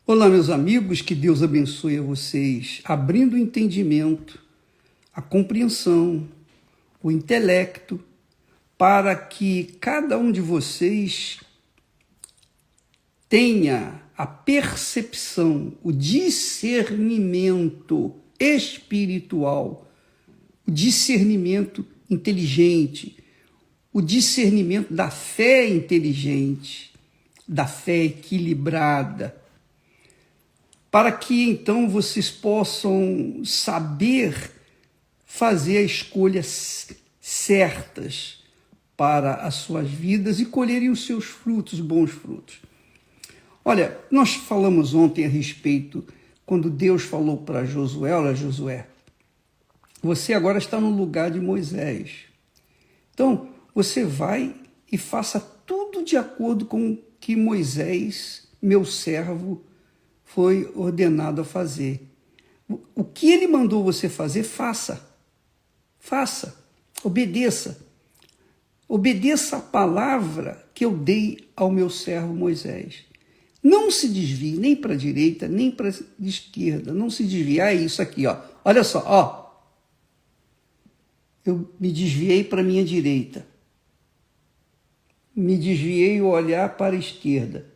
Olá, meus amigos, que Deus abençoe a vocês, abrindo o entendimento, a compreensão, o intelecto, para que cada um de vocês tenha a percepção, o discernimento espiritual, o discernimento inteligente, o discernimento da fé inteligente, da fé equilibrada, para que então vocês possam saber fazer as escolhas certas para as suas vidas e colherem os seus frutos, bons frutos. Olha, nós falamos ontem a respeito, quando Deus falou para Josué: olha, Josué, você agora está no lugar de Moisés. Então, você vai e faça tudo de acordo com o que Moisés, meu servo, foi ordenado a fazer. O que ele mandou você fazer, faça. Faça. Obedeça. Obedeça a palavra que eu dei ao meu servo Moisés. Não se desvie nem para a direita, nem para a esquerda. Não se desvie. É isso aqui, ó. Olha só, ó. Eu me desviei para a minha direita. Me desviei o olhar para a esquerda.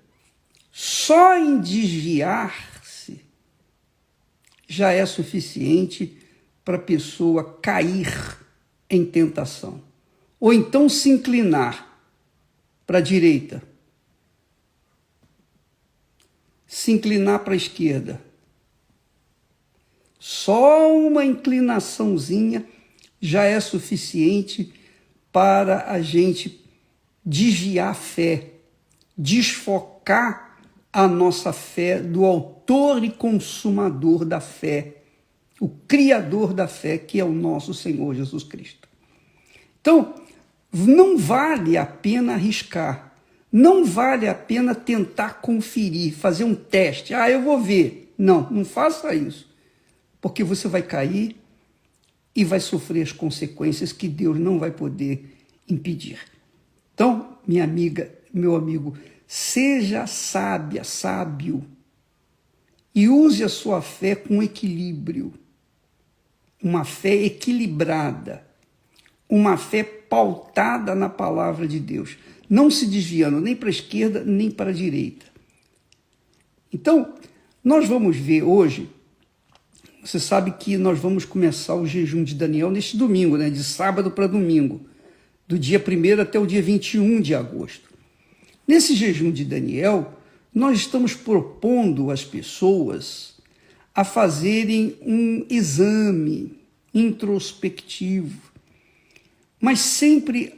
Só em desviar-se já é suficiente para a pessoa cair em tentação. Ou então se inclinar para a direita. Se inclinar para a esquerda. Só uma inclinaçãozinha já é suficiente para a gente desviar a fé, desfocar a nossa fé do autor e consumador da fé, o criador da fé, que é o nosso Senhor Jesus Cristo. Então, não vale a pena arriscar, não vale a pena tentar conferir, fazer um teste. Ah, eu vou ver. Não, não faça isso, porque você vai cair e vai sofrer as consequências que Deus não vai poder impedir. Então, minha amiga, meu amigo, seja sábia, sábio, e use a sua fé com equilíbrio, uma fé equilibrada, uma fé pautada na palavra de Deus, não se desviando nem para a esquerda, nem para a direita. Então, nós vamos ver hoje, você sabe que nós vamos começar o jejum de Daniel neste domingo, né, de sábado para domingo, do dia 1º até o dia 21 de agosto. Nesse jejum de Daniel, nós estamos propondo às pessoas a fazerem um exame introspectivo, mas sempre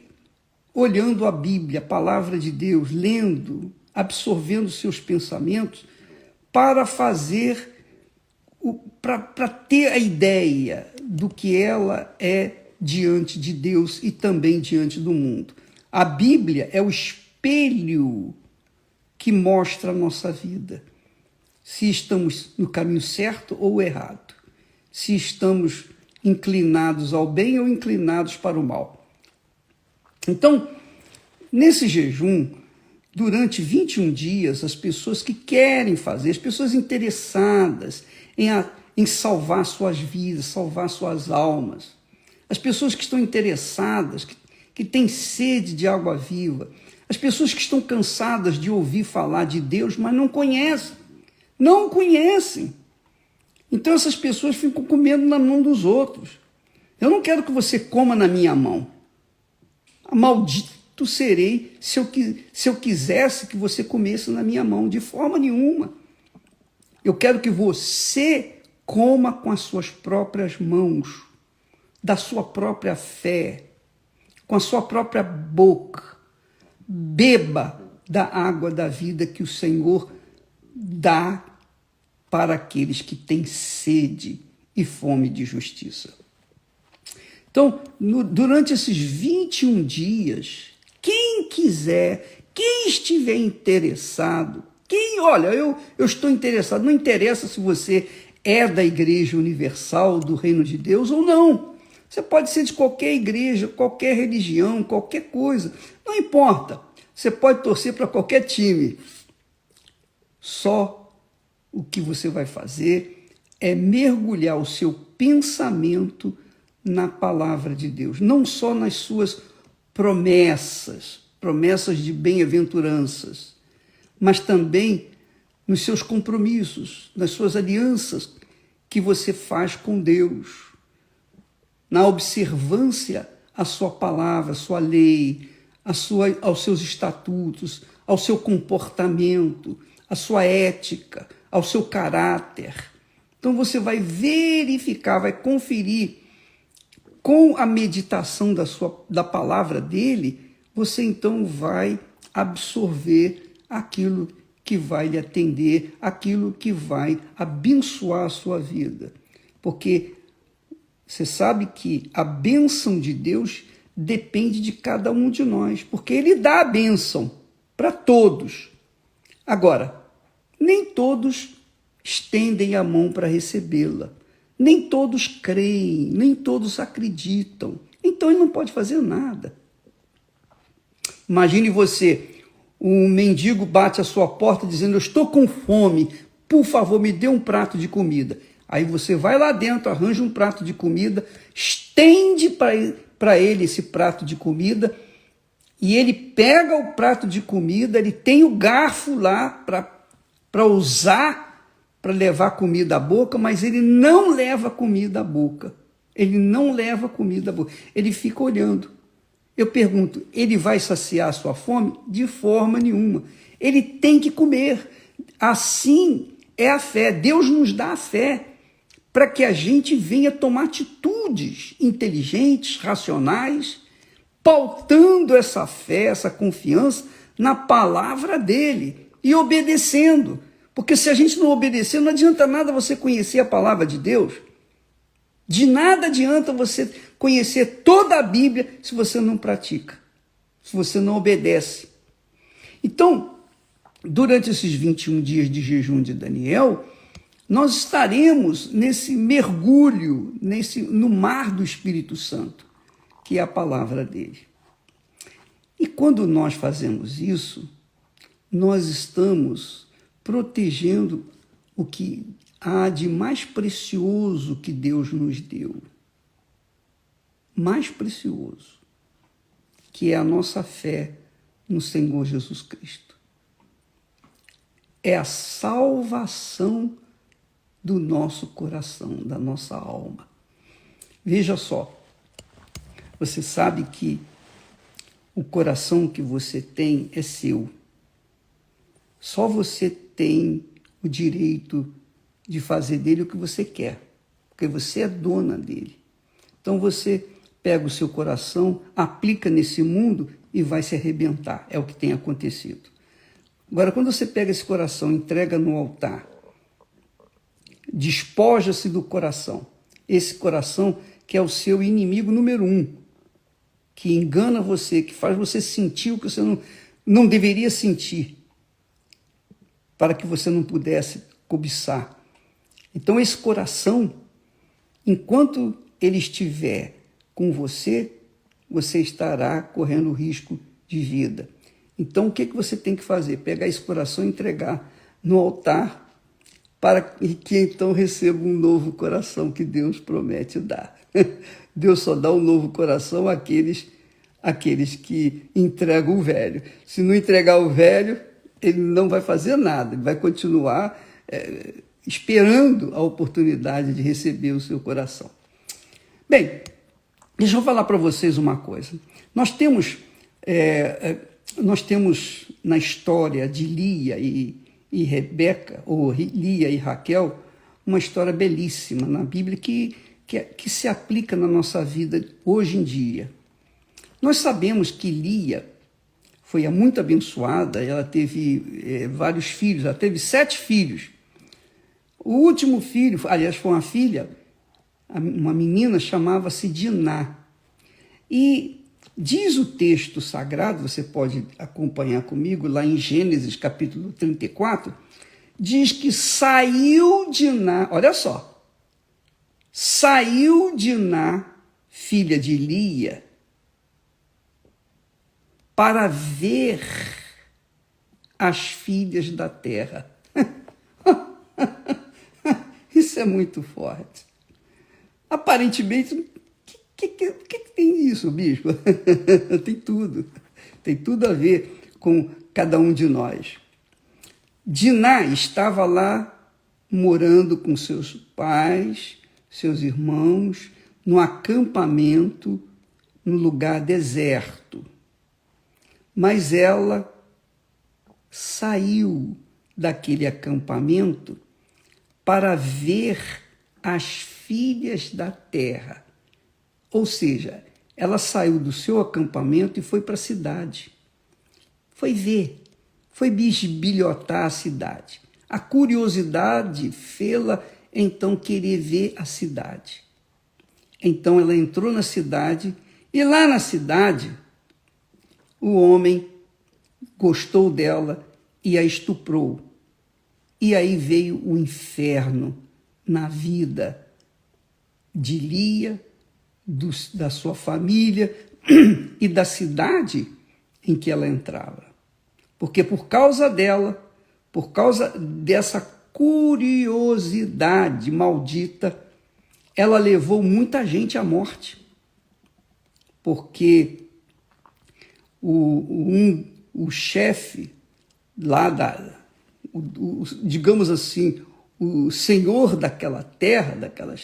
olhando a Bíblia, a palavra de Deus, lendo, absorvendo seus pensamentos, para fazer, para ter a ideia do que ela é diante de Deus e também diante do mundo. A Bíblia é o espelho que mostra a nossa vida, se estamos no caminho certo ou errado, se estamos inclinados ao bem ou inclinados para o mal. Então, nesse jejum, durante 21 dias, as pessoas que querem fazer, as pessoas interessadas em salvar suas vidas, salvar suas almas, as pessoas que estão interessadas, que têm sede de água viva, as pessoas que estão cansadas de ouvir falar de Deus, mas não conhecem. Não conhecem. Então essas pessoas ficam comendo na mão dos outros. Eu não quero que você coma na minha mão. Maldito serei se eu quisesse que você comesse na minha mão, de forma nenhuma. Eu quero que você coma com as suas próprias mãos, da sua própria fé, com a sua própria boca. Beba da água da vida que o Senhor dá para aqueles que têm sede e fome de justiça. Então, durante esses 21 dias, quem quiser, quem estiver interessado, olha, eu estou interessado, não interessa se você é da Igreja Universal do Reino de Deus ou não. Você pode ser de qualquer igreja, qualquer religião, qualquer coisa. Não importa. Você pode torcer para qualquer time. Só o que você vai fazer é mergulhar o seu pensamento na palavra de Deus, não só nas suas promessas de bem-aventuranças, mas também nos seus compromissos, nas suas alianças que você faz com Deus, na observância à sua palavra, à sua lei, aos seus estatutos, ao seu comportamento, à sua ética, ao seu caráter. Então você vai verificar, vai conferir com a meditação da palavra dele, você então vai absorver aquilo que vai lhe atender, aquilo que vai abençoar a sua vida. Porque você sabe que a bênção de Deus depende de cada um de nós, porque ele dá a bênção para todos. Agora, nem todos estendem a mão para recebê-la. Nem todos creem, nem todos acreditam. Então ele não pode fazer nada. Imagine você, um mendigo bate à sua porta dizendo: eu estou com fome, por favor, me dê um prato de comida. Aí você vai lá dentro, arranja um prato de comida, estende para ele esse prato de comida, e ele pega o prato de comida, ele tem o garfo lá para usar, para levar a comida à boca, mas ele não leva a comida à boca. Ele não leva a comida à boca. Ele fica olhando. Eu pergunto, ele vai saciar a sua fome? De forma nenhuma. Ele tem que comer. Assim é a fé. Deus nos dá a fé para que a gente venha tomar atitudes inteligentes, racionais, pautando essa fé, essa confiança na palavra dele e obedecendo. Porque se a gente não obedecer, não adianta nada você conhecer a palavra de Deus. De nada adianta você conhecer toda a Bíblia se você não pratica, se você não obedece. Então, durante esses 21 dias de jejum de Daniel, nós estaremos nesse mergulho, no mar do Espírito Santo, que é a palavra dele. E quando nós fazemos isso, nós estamos protegendo o que há de mais precioso que Deus nos deu. Mais precioso, que é a nossa fé no Senhor Jesus Cristo. É a salvação do nosso coração, da nossa alma. Veja só, você sabe que o coração que você tem é seu. Só você tem o direito de fazer dele o que você quer, porque você é dona dele. Então você pega o seu coração, aplica nesse mundo e vai se arrebentar. É o que tem acontecido. Agora, quando você pega esse coração, entrega no altar, despoja-se do coração, esse coração que é o seu inimigo número 1, que engana você, que faz você sentir o que você não deveria sentir, para que você não pudesse cobiçar. Então, esse coração, enquanto ele estiver com você, você estará correndo risco de vida. Então, o que você tem que fazer? Pegar esse coração e entregar no altar, para que então receba um novo coração que Deus promete dar. Deus só dá um novo coração àqueles que entregam o velho. Se não entregar o velho, ele não vai fazer nada, ele vai continuar esperando a oportunidade de receber o seu coração. Bem, deixa eu falar para vocês uma coisa. Nós temos na história de Lia e Rebeca, ou Lia e Raquel, uma história belíssima na Bíblia que se aplica na nossa vida hoje em dia. Nós sabemos que Lia foi muito abençoada, ela teve vários filhos, ela teve 7 filhos. O último filho, aliás, foi uma filha, uma menina, chamava-se Diná. E diz o texto sagrado, você pode acompanhar comigo, lá em Gênesis, capítulo 34, diz que saiu Diná, olha só, saiu Diná, filha de Lia, para ver as filhas da terra. Isso é muito forte. Aparentemente, o que tem isso, bispo? Tem tudo. Tem tudo a ver com cada um de nós. Diná estava lá morando com seus pais, seus irmãos, no acampamento, no lugar deserto. Mas ela saiu daquele acampamento para ver as filhas da terra. Ou seja, ela saiu do seu acampamento e foi para a cidade. Foi ver, foi bisbilhotar a cidade. A curiosidade fê-la, então, querer ver a cidade. Então, ela entrou na cidade e lá na cidade, o homem gostou dela e a estuprou. E aí veio o inferno na vida de Lia, da sua família e da cidade em que ela entrava. Porque por causa dela, por causa dessa curiosidade maldita, ela levou muita gente à morte. Porque o chefe lá digamos assim, o senhor daquela terra, daquela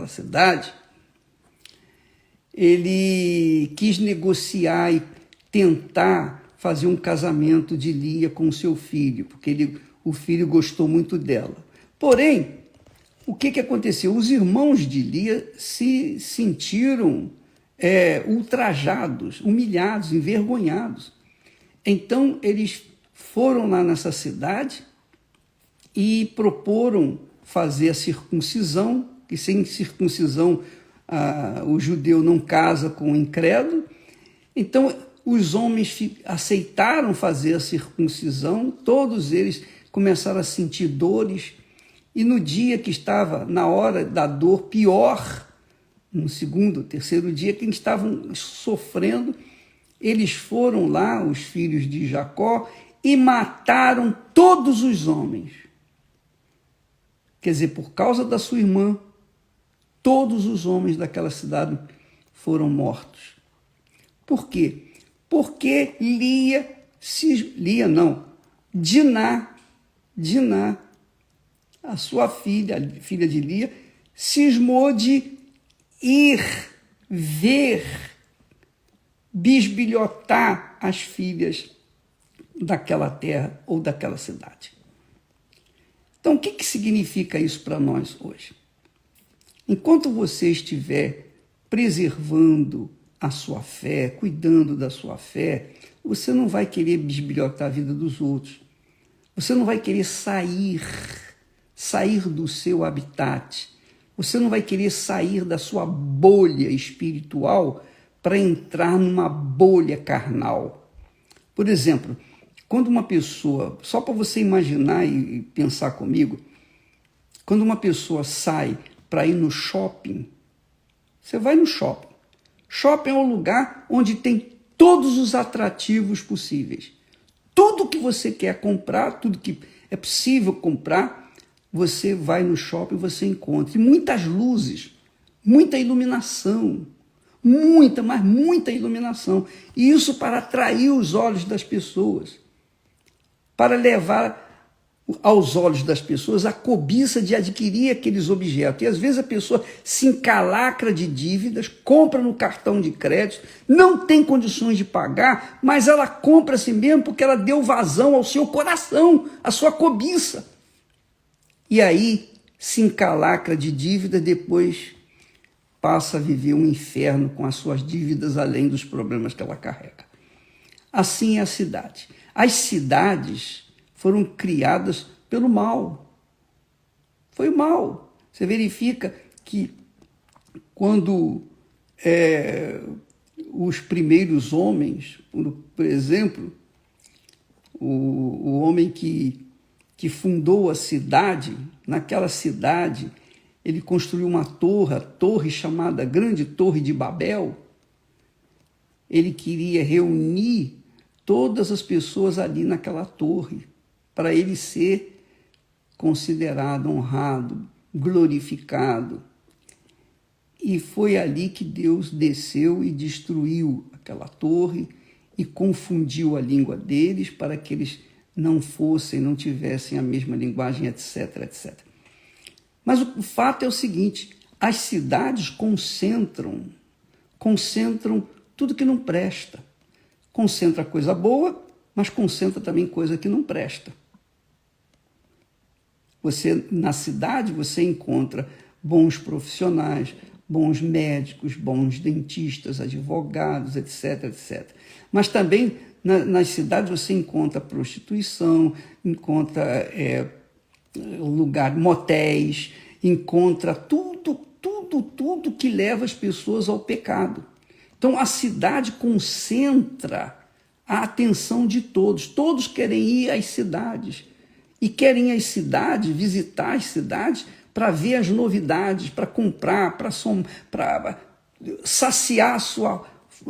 cidade, ele quis negociar e tentar fazer um casamento de Lia com o seu filho, porque o filho gostou muito dela. Porém, o que aconteceu? Os irmãos de Lia se sentiram ultrajados, humilhados, envergonhados. Então, eles foram lá nessa cidade e proporam fazer a circuncisão, que sem circuncisão o judeu não casa com o incrédulo. Então, os homens aceitaram fazer a circuncisão, todos eles começaram a sentir dores, e no dia que estava na hora da dor pior, no segundo, terceiro dia, que eles estavam sofrendo, eles foram lá, os filhos de Jacó, e mataram todos os homens. Quer dizer, por causa da sua irmã, todos os homens daquela cidade foram mortos. Por quê? Porque Diná, a sua filha, a filha de Lia, cismou de ir ver, bisbilhotar as filhas daquela terra ou daquela cidade. Então, o que significa isso para nós hoje? Enquanto você estiver preservando a sua fé, cuidando da sua fé, você não vai querer bisbilhotar a vida dos outros. Você não vai querer sair do seu habitat. Você não vai querer sair da sua bolha espiritual para entrar numa bolha carnal. Por exemplo, quando uma pessoa, só para você imaginar e pensar comigo, quando uma pessoa sai para ir no shopping, você vai no shopping. Shopping é um lugar onde tem todos os atrativos possíveis. Tudo que você quer comprar, tudo que é possível comprar, você vai no shopping e você encontra. E muitas luzes, muita iluminação, mas muita iluminação. E isso para atrair os olhos das pessoas, para levar aos olhos das pessoas a cobiça de adquirir aqueles objetos. E às vezes a pessoa se encalacra de dívidas, compra no cartão de crédito, não tem condições de pagar, mas ela compra assim mesmo porque ela deu vazão ao seu coração, à sua cobiça. E aí se encalacra de dívida, depois passa a viver um inferno com as suas dívidas, além dos problemas que ela carrega. Assim é a cidade. As cidades foram criadas pelo mal. Foi o mal. Você verifica que quando os primeiros homens, por exemplo, o homem que fundou a cidade, naquela cidade, ele construiu uma torre chamada Grande Torre de Babel. Ele queria reunir todas as pessoas ali naquela torre, para ele ser considerado, honrado, glorificado. E foi ali que Deus desceu e destruiu aquela torre e confundiu a língua deles para que eles não tivessem a mesma linguagem, etc, etc. Mas o fato é o seguinte, as cidades concentram tudo que não presta. Concentra coisa boa, mas concentra também coisa que não presta. Na cidade, você encontra bons profissionais, bons médicos, bons dentistas, advogados, etc, etc. Mas também nas cidades você encontra prostituição, encontra motéis, encontra tudo que leva as pessoas ao pecado. Então a cidade concentra a atenção de todos. Todos querem ir às cidades. E querem às cidades, visitar as cidades, para ver as novidades, para comprar, para saciar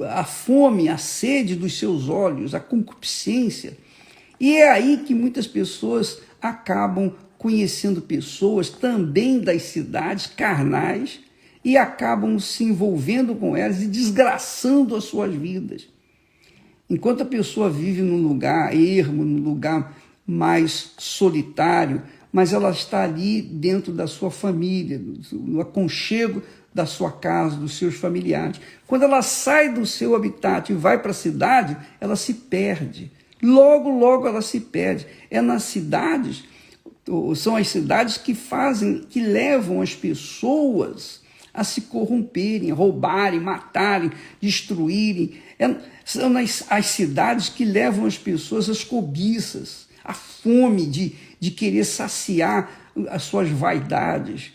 a fome, a sede dos seus olhos, a concupiscência. E é aí que muitas pessoas acabam conhecendo pessoas também das cidades carnais e acabam se envolvendo com elas e desgraçando as suas vidas. Enquanto a pessoa vive num lugar ermo, num lugar mais solitário, mas ela está ali dentro da sua família, no aconchego da sua casa, dos seus familiares. Quando ela sai do seu habitat e vai para a cidade, ela se perde. Logo ela se perde. É nas cidades, são as cidades que levam as pessoas a se corromperem, roubarem, matarem, destruírem. São as cidades que levam as pessoas às cobiças, à fome de querer saciar as suas vaidades.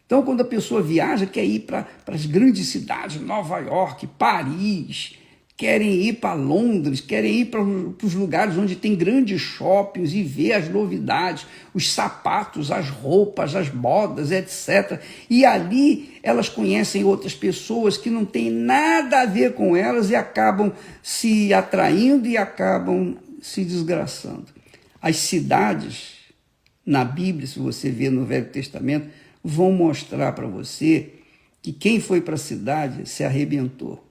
Então, quando a pessoa viaja, quer ir para as grandes cidades, Nova York, Paris, querem ir para Londres, querem ir para os lugares onde tem grandes shoppings e ver as novidades, os sapatos, as roupas, as modas, etc. E ali elas conhecem outras pessoas que não têm nada a ver com elas e acabam se atraindo e acabam se desgraçando. As cidades, na Bíblia, se você vê no Velho Testamento, vão mostrar para você que quem foi para a cidade se arrebentou.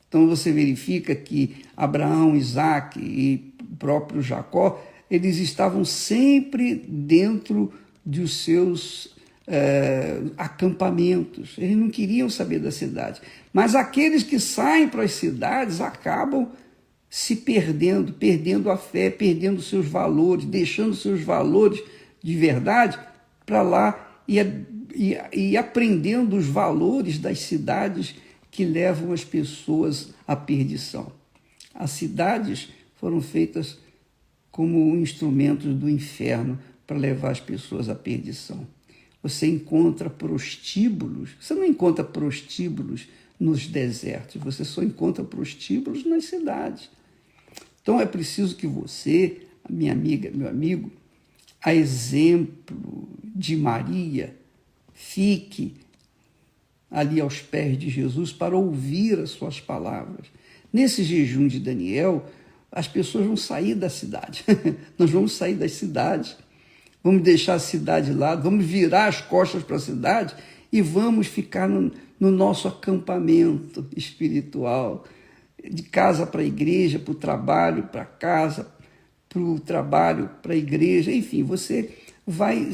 Então você verifica que Abraão, Isaac e o próprio Jacó, eles estavam sempre dentro dos seus acampamentos. Eles não queriam saber da cidade. Mas aqueles que saem para as cidades acabam se perdendo a fé, perdendo seus valores, deixando seus valores de verdade para lá e aprendendo os valores das cidades que levam as pessoas à perdição. As cidades foram feitas como instrumentos do inferno para levar as pessoas à perdição. Você encontra prostíbulos, você não encontra prostíbulos nos desertos, você só encontra prostíbulos nas cidades. Então é preciso que você, minha amiga, meu amigo, a exemplo de Maria, fique ali aos pés de Jesus para ouvir as suas palavras. Nesse jejum de Daniel, as pessoas vão sair da cidade. Nós vamos sair das cidades, vamos deixar a cidade de lado, vamos virar as costas para a cidade e vamos ficar no nosso acampamento espiritual, de casa para a igreja, para o trabalho, para casa, para o trabalho, para a igreja, enfim, você vai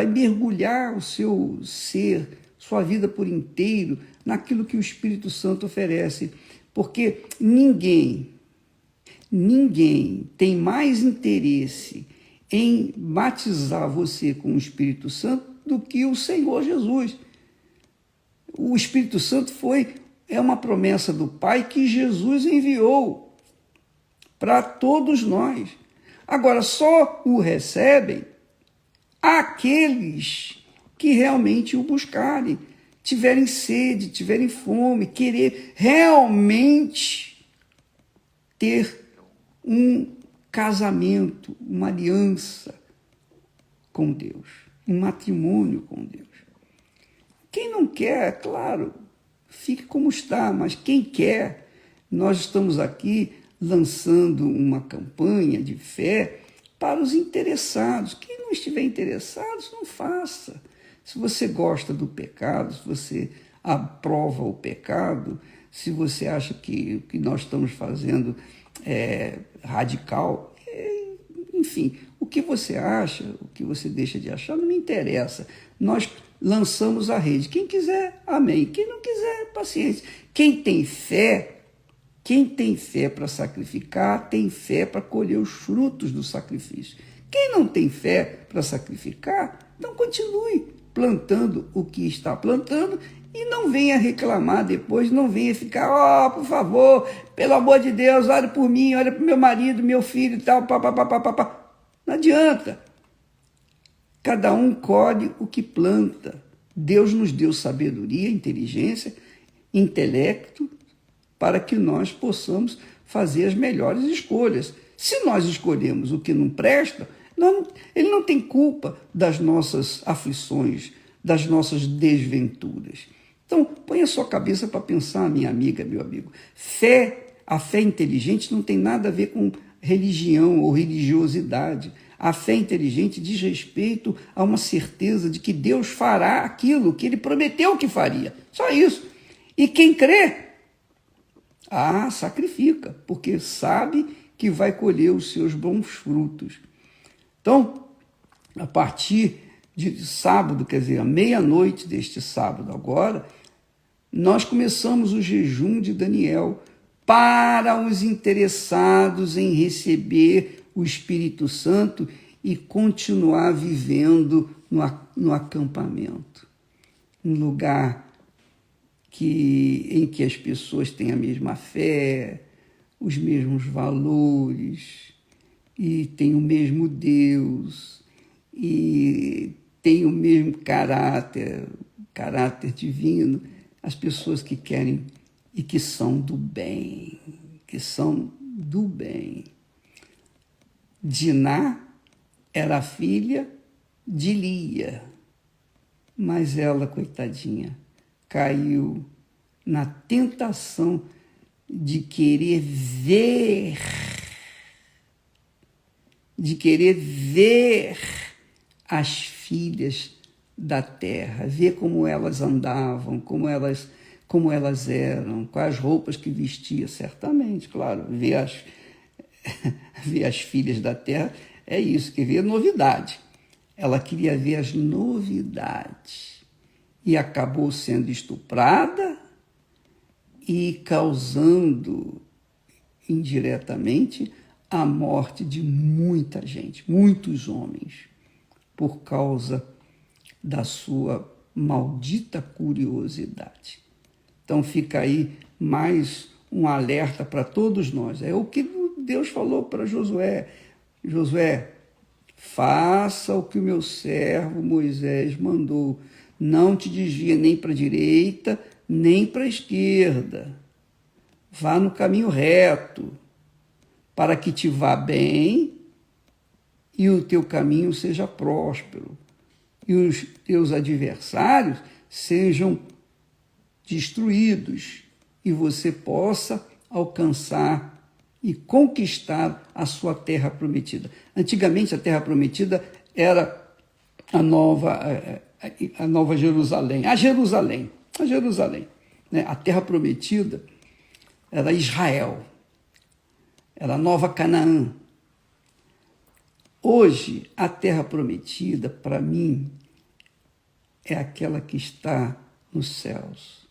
mergulhar o seu ser, sua vida por inteiro, naquilo que o Espírito Santo oferece, porque ninguém tem mais interesse em batizar você com o Espírito Santo do que o Senhor Jesus. O Espírito Santo é uma promessa do Pai que Jesus enviou para todos nós. Agora, só o recebem aqueles que realmente o buscarem, tiverem sede, tiverem fome, querer realmente ter um casamento, uma aliança com Deus, um matrimônio com Deus. Quem não quer, claro, fique como está, mas quem quer, nós estamos aqui lançando uma campanha de fé para os interessados. Quem não estiver interessado, não faça. Se você gosta do pecado, se você aprova o pecado, se você acha que o que nós estamos fazendo é radical, enfim, o que você acha, o que você deixa de achar, não me interessa. Nós lançamos a rede. Quem quiser, amém. Quem não quiser, paciência. Quem tem fé para sacrificar, tem fé para colher os frutos do sacrifício. Quem não tem fé para sacrificar, então continue plantando o que está plantando e não venha reclamar depois, não venha ficar, por favor, pelo amor de Deus, olha por mim, olha para o meu marido, meu filho e tal, papapá. Não adianta. Cada um colhe o que planta. Deus nos deu sabedoria, inteligência, intelecto, para que nós possamos fazer as melhores escolhas. Se nós escolhemos o que não presta, ele não tem culpa das nossas aflições, das nossas desventuras. Então, põe a sua cabeça para pensar, minha amiga, meu amigo. A fé inteligente não tem nada a ver com religião ou religiosidade. A fé inteligente diz respeito a uma certeza de que Deus fará aquilo que ele prometeu que faria. Só isso. E quem crê, sacrifica, porque sabe que vai colher os seus bons frutos. Então, a partir de sábado, quer dizer, à meia-noite deste sábado agora, nós começamos o jejum de Daniel para os interessados em receber o Espírito Santo e continuar vivendo no acampamento, um lugar em que as pessoas têm a mesma fé, os mesmos valores, e têm o mesmo Deus, e têm o mesmo caráter divino, as pessoas que querem e que são do bem, Diná era filha de Lia, mas ela, coitadinha, caiu na tentação de querer ver as filhas da terra, ver como elas andavam, como elas eram, quais roupas que vestia, certamente, claro, ver as filhas da terra é isso, que ver novidade. Ela queria ver as novidades e acabou sendo estuprada e causando indiretamente a morte de muita gente, muitos homens, por causa da sua maldita curiosidade. Então fica aí mais um alerta para todos nós. É o que Deus falou para Josué. Josué, faça o que o meu servo Moisés mandou. Não te desvia nem para a direita, nem para a esquerda. Vá no caminho reto, para que te vá bem e o teu caminho seja próspero, e os teus adversários sejam destruídos, e você possa alcançar e conquistar a sua terra prometida. Antigamente, a terra prometida era a Nova Jerusalém. A Jerusalém. Né? A terra prometida era Israel. Era a Nova Canaã. Hoje, a terra prometida, para mim, é aquela que está nos céus.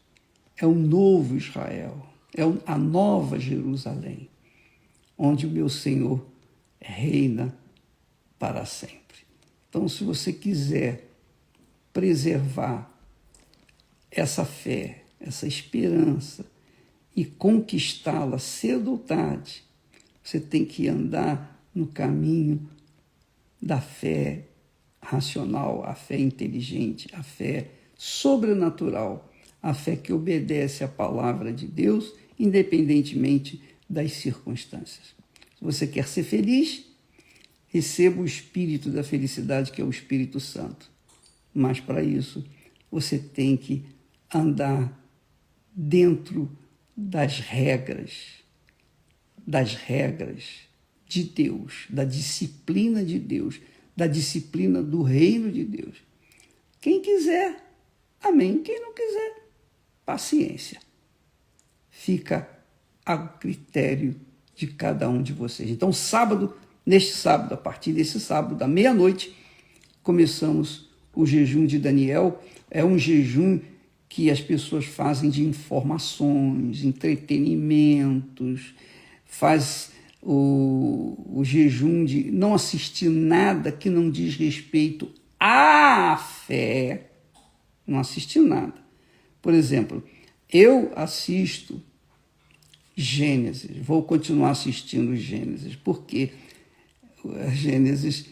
É o novo Israel. É a Nova Jerusalém, onde o meu Senhor reina para sempre. Então, se você quiser preservar essa fé, essa esperança e conquistá-la cedo ou tarde, você tem que andar no caminho da fé racional, a fé inteligente, a fé sobrenatural, a fé que obedece à palavra de Deus, independentemente das circunstâncias. Se você quer ser feliz, receba o espírito da felicidade, que é o Espírito Santo. Mas, para isso, você tem que andar dentro das regras de Deus, da disciplina de Deus, da disciplina do reino de Deus. Quem quiser, amém. Quem não quiser, paciência. Fica a critério de cada um de vocês. Então, neste sábado, a partir desse sábado, da meia-noite, começamos o jejum de Daniel. É um jejum que as pessoas fazem de informações, entretenimentos, faz o jejum de não assistir nada que não diz respeito à fé, não assistir nada. Por exemplo, eu assisto Gênesis, vou continuar assistindo Gênesis, porque Gênesis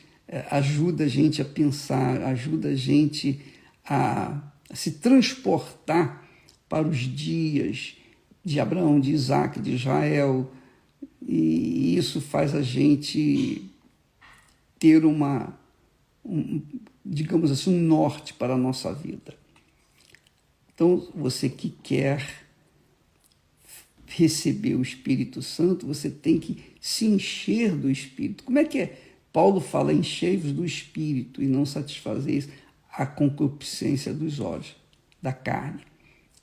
ajuda a gente a pensar, ajuda a gente a se transportar para os dias de Abraão, de Isaac, de Israel, e isso faz a gente ter digamos assim, um norte para a nossa vida. Então, você que quer receber o Espírito Santo, você tem que se encher do Espírito. Como é que é? Paulo fala, enchei-vos do Espírito e não satisfazeis a concupiscência dos olhos, da carne.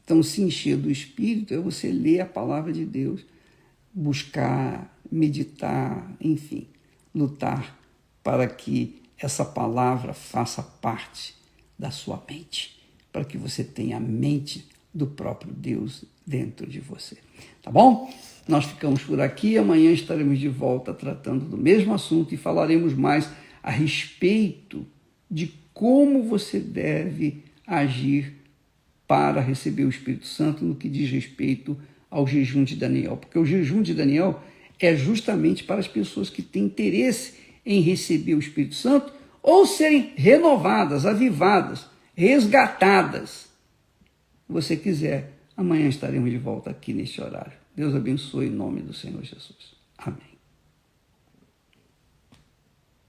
Então, se encher do Espírito é você ler a palavra de Deus, buscar, meditar, enfim, lutar para que essa palavra faça parte da sua mente, para que você tenha a mente do próprio Deus dentro de você. Tá bom? Nós ficamos por aqui, amanhã estaremos de volta tratando do mesmo assunto e falaremos mais a respeito de como você deve agir para receber o Espírito Santo no que diz respeito ao jejum de Daniel. Porque o jejum de Daniel é justamente para as pessoas que têm interesse em receber o Espírito Santo ou serem renovadas, avivadas, resgatadas. Se você quiser, amanhã estaremos de volta aqui neste horário. Deus abençoe em nome do Senhor Jesus. Amém.